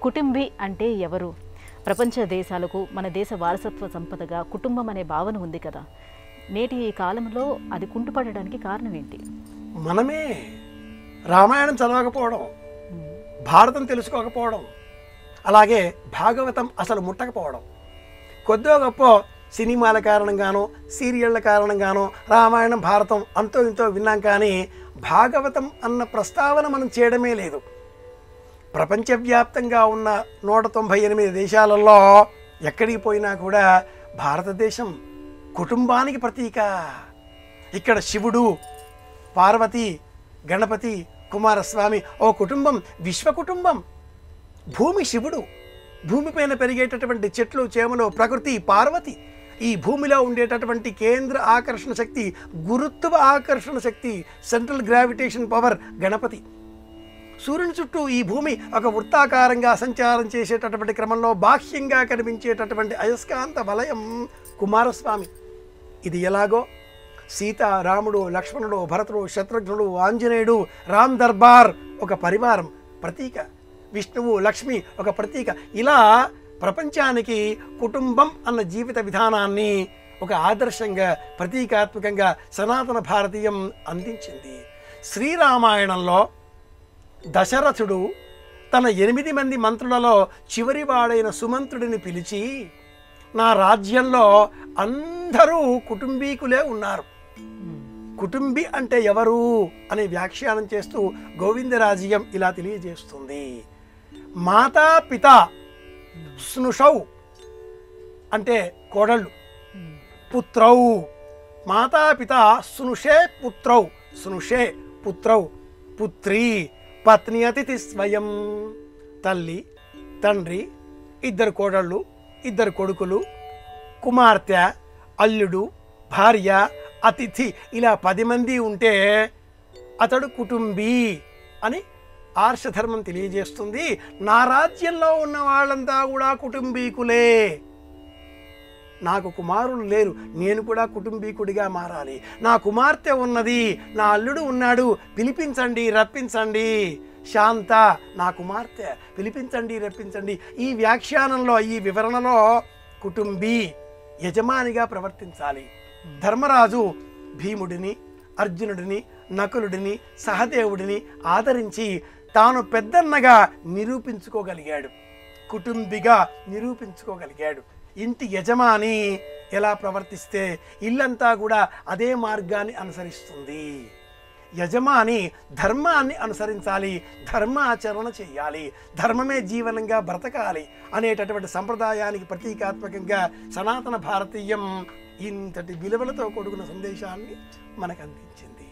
కుటుంబి అంటే ఎవరు? ప్రపంచ దేశాలకు మన దేశ వారసత్వ సంపదగా కుటుంబం అనే భావన ఉంది కదా. నేటి ఈ కాలంలో అది కుంటుపడడానికి కారణం ఏంటి? మనమే రామాయణం చదవకపోవడం, భారతం తెలుసుకోకపోవడం, అలాగే భాగవతం అసలు ముట్టకపోవడం. కొద్దో గొప్ప సినిమాల కారణంగానో సీరియళ్ల కారణంగానో రామాయణం భారతం అంతో ఇంతో విన్నాం, కానీ భాగవతం అన్న ప్రస్తావన మనం చేయడమే లేదు. ప్రపంచవ్యాప్తంగా ఉన్న 198 దేశాలలో ఎక్కడికి పోయినా కూడా భారతదేశం కుటుంబానికి ప్రతీక. ఇక్కడ శివుడు, పార్వతి, గణపతి, కుమారస్వామి ఓ కుటుంబం, విశ్వ కుటుంబం. భూమి శివుడు, భూమిపైన పెరిగేటటువంటి చెట్లు చేమలు ప్రకృతి పార్వతి, ఈ భూమిలో ఉండేటటువంటి కేంద్ర ఆకర్షణ శక్తి, గురుత్వ ఆకర్షణ శక్తి, సెంట్రల్ గ్రావిటేషన్ పవర్ గణపతి. సూర్యుని చుట్టూ ఈ భూమి ఒక వృత్తాకారంగా సంచారం చేసేటటువంటి క్రమంలో బాహ్యంగా కనిపించేటటువంటి అయస్కాంత వలయం కుమారస్వామి. ఇది ఎలాగో సీత, రాముడు, లక్ష్మణుడు, భరతుడు, శత్రుఘ్నుడు, ఆంజనేయుడు, రామ్ దర్బార్ ఒక పరివారం ప్రతీక, విష్ణువు, లక్ష్మి ఒక ప్రతీక. ఇలా ప్రపంచానికి కుటుంబం అన్న జీవిత విధానాన్ని ఒక ఆదర్శంగా ప్రతీకాత్మకంగా సనాతన భారతీయం అందించింది. శ్రీరామాయణంలో దశరథుడు తన 8 మంది మంత్రులలో చివరివాడైన సుమంత్రుడిని పిలిచి, నా రాజ్యంలో అందరూ కుటుంబీకులే ఉన్నారు, కుటుంబి అంటే ఎవరు అని వ్యాఖ్యానం చేస్తూ గోవిందరాజీయం ఇలా తెలియజేస్తుంది. మాతా పిత స్నుషౌ అంటే కోడళ్ళు, పుత్రౌ మాతాపిత స్నుషే పుత్రౌ, స్నుషే పుత్రౌ, పుత్రి పత్ని అతిథి స్వయం, తల్లి, తండ్రి, 2 కోడళ్ళు, 2 కొడుకులు, కుమార్తె, అల్లుడు, భార్య, అతిథి, ఇలా 10 మంది ఉంటే అతడు కుటుంబీ అని ఆర్షధర్మం తెలియజేస్తుంది. నా రాజ్యంలో ఉన్న వాళ్ళంతా కూడా కుటుంబీకులే, నాకు కుమారులు లేరు, నేను కూడా కుటుంబీకుడిగా మారాలి. నా కుమార్తె ఉన్నది, నా అల్లుడు ఉన్నాడు, పిలిపించండి రప్పించండి. శాంత నా కుమార్తె, పిలిపించండి రప్పించండి. ఈ వ్యాఖ్యానంలో, ఈ వివరణలో కుటుంబీ యజమానిగా ప్రవర్తించాలి. ధర్మరాజు భీముడిని, అర్జునుడిని, నకులుడిని, సహదేవుడిని ఆదరించి తాను పెద్దన్నగా నిరూపించుకోగలిగాడు, కుటుంబిగా నిరూపించుకోగలిగాడు. ఇంటి యజమాని ఎలా ప్రవర్తిస్తే ఇల్లంతా కూడా అదే మార్గాన్ని అనుసరిస్తుంది. యజమాని ధర్మాన్ని అనుసరించాలి, ధర్మాచరణ చేయాలి, ధర్మమే జీవనంగా బ్రతకాలి అనేటటువంటి సంప్రదాయానికి ప్రతీకాత్మకంగా సనాతన భారతీయం ఇంతటి విలువలతో కూడుకున్న సందేశాన్ని మనకు అందించింది.